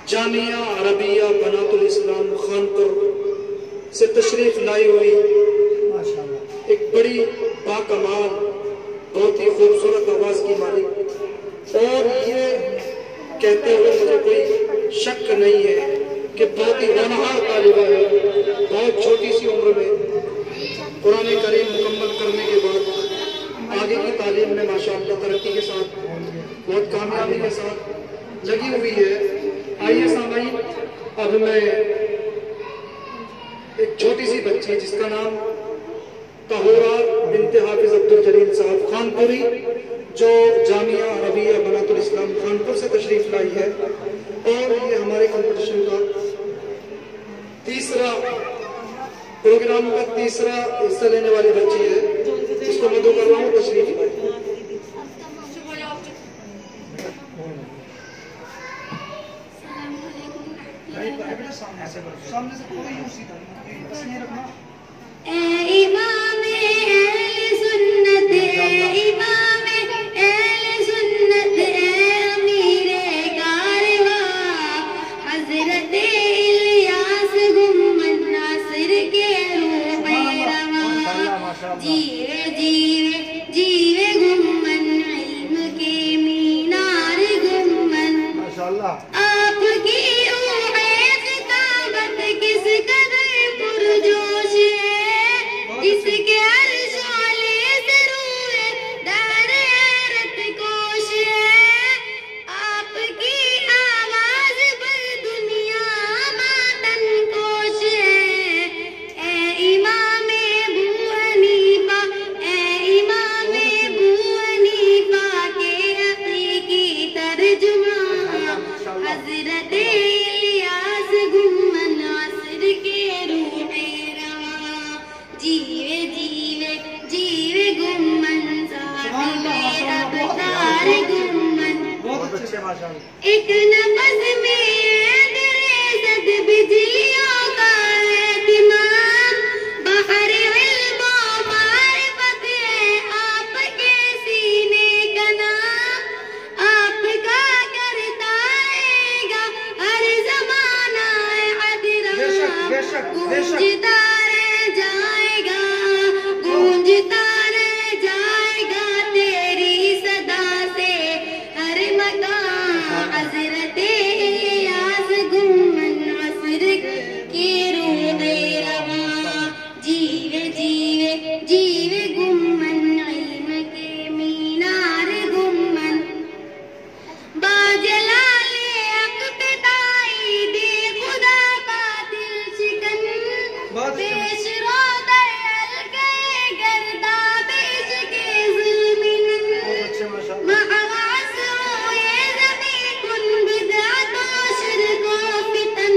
جامعہ عربیہ بنات الاسلام خانپور سے تشریف لائی ہوئی ایک بڑی باکمال بہت ہی خوبصورت آواز کی مالک، اور یہ کہتے ہوئے مجھے کوئی شک نہیں ہے کہ بہت ہی ہونہار طالبہ ہے، بہت چھوٹی سی عمر میں قرآن کریم مکمل کرنے کے بعد آگے کی تعلیم میں ماشاءاللہ ترقی کے ساتھ بہت کامیابی کے ساتھ لگی ہوئی ہے۔ آئیے سامعین، اب میں ایک چھوٹی سی بچی جس کا نام طہورہ بنت حافظ عبدالجلیل صاحب خانپوری، جو جامعہ عربیہ بنات الاسلام خانپور سے تشریف لائی ہے، اور یہ ہمارے کمپٹیشن کا تیسرا پروگرام کا تیسرا حصہ لینے والی بچی ہے، جس کو میں دعا کر رہا ہوں تشریف لائے۔ اے امام اہل سنت، اے امام اہل سنت، اے امیر کارواں، حضرت الیاس گمن ناصر کے روح رواں، جیوے جیوے جیوے گمن علم کے مینار گمن، آپ کی روح خطابت کس قدر پرجوش ہے، جس کے عرش والے سے روح دار حیرت کوش ہے، آپ کی آواز پر دنیا ماتن کوش ہے۔ اے امام ابو حنیفہ، اے امام ابو حنیفہ کے حقیقی ترجمہ، حضرت الیاس گمن ناصر کے روح رواں، جیوے جیوے جیوے گمن صاحب ابتار گمن، ایک نفس میں درے صد بجلیوں کا اہتمام، بحر علم و معرفت ہے آپ کے سینے کا نام، آپ کا کرتا رہے گا ہر زمانہ حضرت، گونجتا رہ جائے گا، گونجتا رہ جائے گا تیری صدا سے ہر مکان، حضرت الیاس گمن ناصر کی روح رواں، جیوے جیوے جیوے گمن علم کے مینار گمن، باجلال اقتدائی دے خدا باطل شکن، پیش رو در کے گردابیش کے ظلمن، محواس ہوئے زمین کن بدعت و شرک و فتن،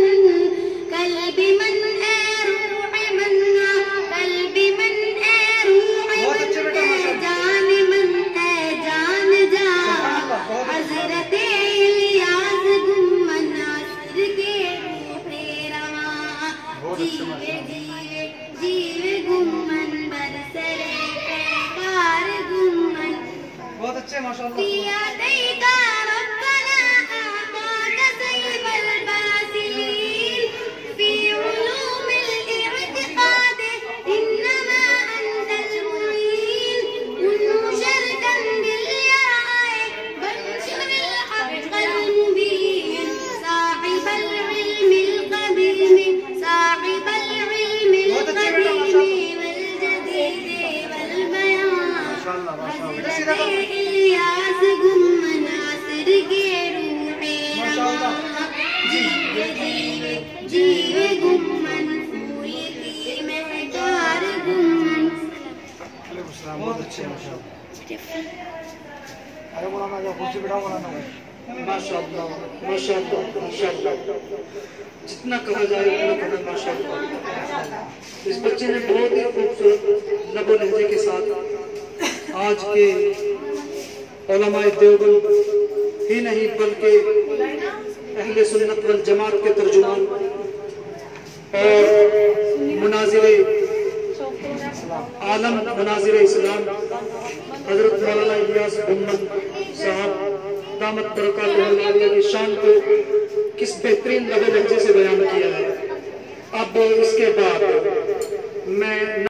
قلب من اے روح من، قلب من اے روح من، اے جان من، اے جان جان، حضرت الیاس گمن ناصر کے روح رواں، جیوے جیوے جیوے گمن برسر پیکار گمن، پیا دیکا ربنا اعطاک سیف الباسلین، فی علوم الاعتقاد انما انت المعین، انشر کندل یائے بنشر الحق المبین، صاحب العلم القدیم، صاحب العلم القدیم والجدید والبیان، حضرت الیاس گمن ناصر کے روح رواں، جیوے جیوے جیوے گمن پھول کی مہکار گمن۔ بہت اچھے ماشاءاللہ ماشاءاللہ ماشاءاللہ، جتنا کہا جائے اتنا کہا ماشاءاللہ۔ اس بچے نے بہت ہی خوبصورت لب و لہجے کے ساتھ آج کے علماء دیوبند ہی نہیں بلکہ اہل سنت والجماعت کے ترجمان اور مناظر عالم مناظر اسلام حضرت مولانا الیاس گمن صاحب دامت برکاتہ اللہ کی شان کو کس بہترین لبِ لہجے سے بیان کیا ہے۔ اب اس کے بعد میں